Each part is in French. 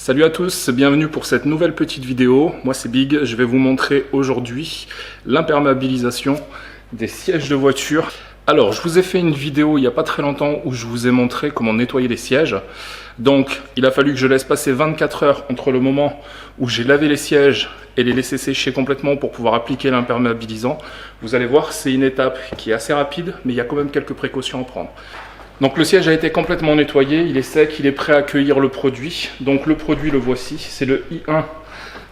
Salut à tous, bienvenue pour cette nouvelle petite vidéo. Moi c'est Big, je vais vous montrer aujourd'hui l'imperméabilisation des sièges de voiture. Alors je vous ai fait une vidéo il n'y a pas très longtemps où je vous ai montré comment nettoyer les sièges. Donc il a fallu que je laisse passer 24 heures entre le moment où j'ai lavé les sièges et les laissé sécher complètement pour pouvoir appliquer l'imperméabilisant. Vous allez voir, c'est une étape qui est assez rapide, mais il y a quand même quelques précautions à prendre. Donc le siège a été complètement nettoyé, il est sec, il est prêt à accueillir le produit. Donc le produit, le voici, c'est le i1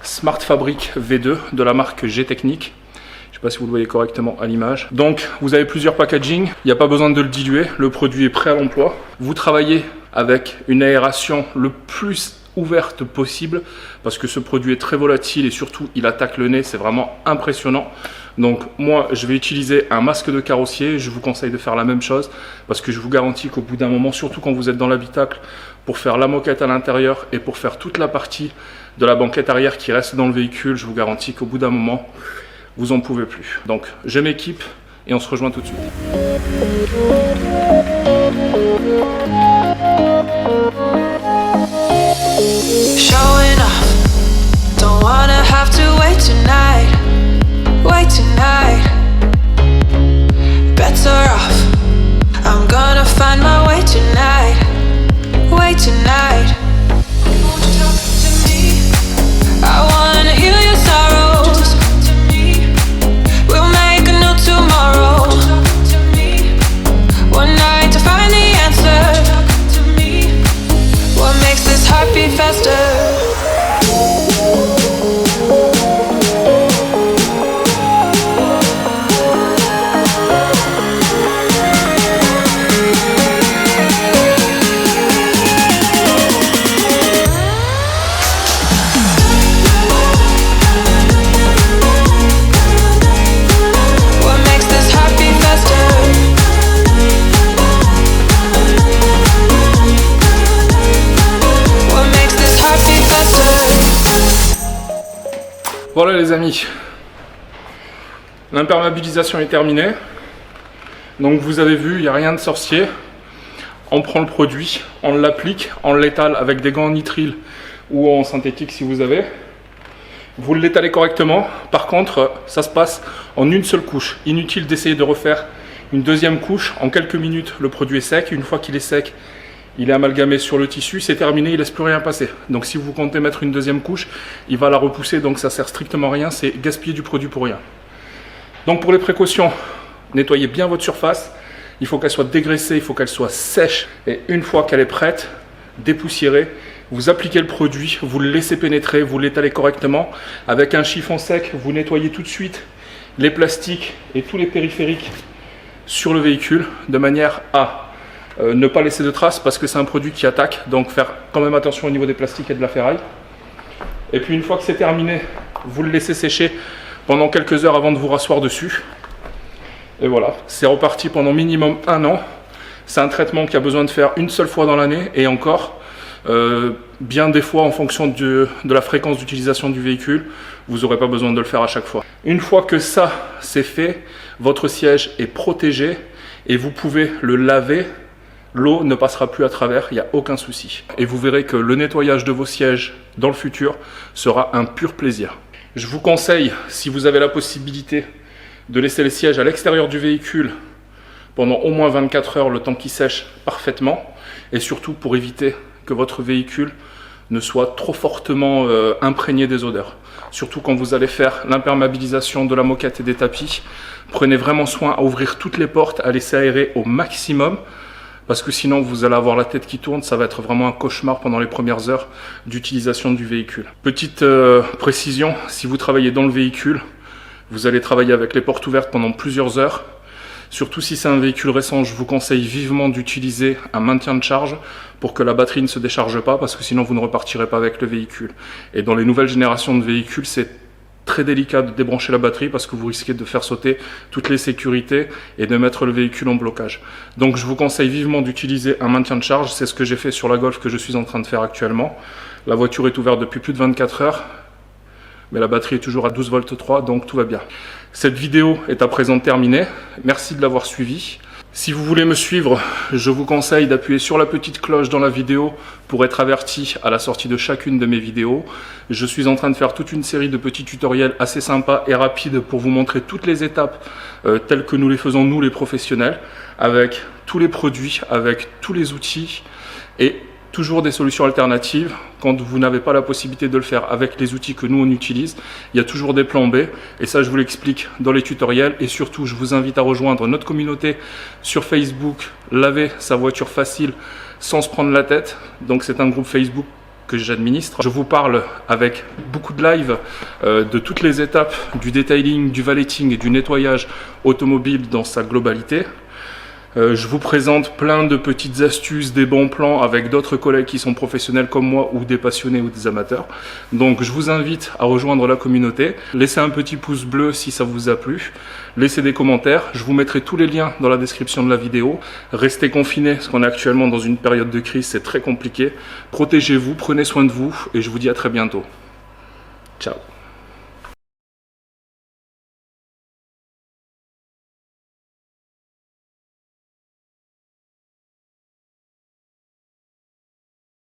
Smart Fabric V2 de la marque G-Technique. Je ne sais pas si vous le voyez correctement à l'image. Donc vous avez plusieurs packaging, il n'y a pas besoin de le diluer, le produit est prêt à l'emploi. Vous travaillez avec une aération le plus ouverte possible parce que ce produit est très volatile et surtout il attaque le nez, c'est vraiment impressionnant. Donc moi je vais utiliser un masque de carrossier, je vous conseille de faire la même chose parce que je vous garantis qu'au bout d'un moment, surtout quand vous êtes dans l'habitacle, pour faire la moquette à l'intérieur et pour faire toute la partie de la banquette arrière qui reste dans le véhicule, je vous garantis qu'au bout d'un moment vous en pouvez plus. Donc je m'équipe et on se rejoint tout de suite. Showing off, don't wanna have to wait tonight. Better off, I'm gonna find my way tonight. Wait tonight. Won't you talk to me? I wanna heal your sorrows. Just come to me. We'll make a new tomorrow. Talk to me. One night to find the answer. Talk to me. What makes this heart beat faster? Voilà les amis, l'imperméabilisation est terminée. Donc vous avez vu, il n'y a rien de sorcier. On prend le produit, on l'applique, on l'étale avec des gants en nitrile ou en synthétique si vous avez. Vous l'étalez correctement. Par contre, ça se passe en une seule couche. Inutile d'essayer de refaire une deuxième couche. En quelques minutes, le produit est sec. Une fois qu'il est sec, il est amalgamé sur le tissu, c'est terminé, il ne laisse plus rien passer. Donc si vous comptez mettre une deuxième couche, il va la repousser, donc ça sert strictement à rien, c'est gaspiller du produit pour rien. Donc pour les précautions, nettoyez bien votre surface, il faut qu'elle soit dégraissée, il faut qu'elle soit sèche. Et une fois qu'elle est prête, dépoussiérée, vous appliquez le produit, vous le laissez pénétrer, vous l'étalez correctement. Avec un chiffon sec, vous nettoyez tout de suite les plastiques et tous les périphériques sur le véhicule, de manière à ne pas laisser de traces parce que c'est un produit qui attaque, donc faire quand même attention au niveau des plastiques et de la ferraille. Et puis une fois que c'est terminé, vous le laissez sécher pendant quelques heures avant de vous rasseoir dessus. Et voilà, c'est reparti pendant minimum 1 an. C'est un traitement qui a besoin de faire une seule fois dans l'année et encore, bien des fois en fonction de la fréquence d'utilisation du véhicule, vous n'aurez pas besoin de le faire à chaque fois. Une fois que ça c'est fait, votre siège est protégé et vous pouvez le laver. L'eau ne passera plus à travers, il n'y a aucun souci. Et vous verrez que le nettoyage de vos sièges dans le futur sera un pur plaisir. Je vous conseille, si vous avez la possibilité, de laisser les sièges à l'extérieur du véhicule pendant au moins 24 heures, le temps qu'ils sèchent parfaitement. Et surtout pour éviter que votre véhicule ne soit trop fortement imprégné des odeurs. Surtout quand vous allez faire l'imperméabilisation de la moquette et des tapis. Prenez vraiment soin à ouvrir toutes les portes, à laisser aérer au maximum. Parce que sinon vous allez avoir la tête qui tourne, ça va être vraiment un cauchemar pendant les premières heures d'utilisation du véhicule. Petite précision, si vous travaillez dans le véhicule, vous allez travailler avec les portes ouvertes pendant plusieurs heures. Surtout si c'est un véhicule récent, je vous conseille vivement d'utiliser un maintien de charge pour que la batterie ne se décharge pas, parce que sinon vous ne repartirez pas avec le véhicule. Et dans les nouvelles générations de véhicules, c'est très délicat de débrancher la batterie parce que vous risquez de faire sauter toutes les sécurités et de mettre le véhicule en blocage. Donc je vous conseille vivement d'utiliser un maintien de charge, c'est ce que j'ai fait sur la Golf que je suis en train de faire actuellement. La voiture est ouverte depuis plus de 24 heures, mais la batterie est toujours à 12 volts 3, donc tout va bien. Cette vidéo est à présent terminée, merci de l'avoir suivie. Si vous voulez me suivre, je vous conseille d'appuyer sur la petite cloche dans la vidéo pour être averti à la sortie de chacune de mes vidéos. Je suis en train de faire toute une série de petits tutoriels assez sympas et rapides pour vous montrer toutes les étapes telles que nous les faisons nous les professionnels, avec tous les produits, avec tous les outils et toujours des solutions alternatives. Quand vous n'avez pas la possibilité de le faire avec les outils que nous on utilise, il y a toujours des plans B et ça je vous l'explique dans les tutoriels. Et surtout je vous invite à rejoindre notre communauté sur Facebook, laver sa voiture facile sans se prendre la tête. Donc c'est un groupe Facebook que j'administre. Je vous parle avec beaucoup de live de toutes les étapes du detailing, du valeting et du nettoyage automobile dans sa globalité. Je vous présente plein de petites astuces, des bons plans avec d'autres collègues qui sont professionnels comme moi ou des passionnés ou des amateurs. Donc je vous invite à rejoindre la communauté. Laissez un petit pouce bleu si ça vous a plu. Laissez des commentaires. Je vous mettrai tous les liens dans la description de la vidéo. Restez confinés parce qu'on est actuellement dans une période de crise, c'est très compliqué. Protégez-vous, prenez soin de vous et je vous dis à très bientôt. Ciao.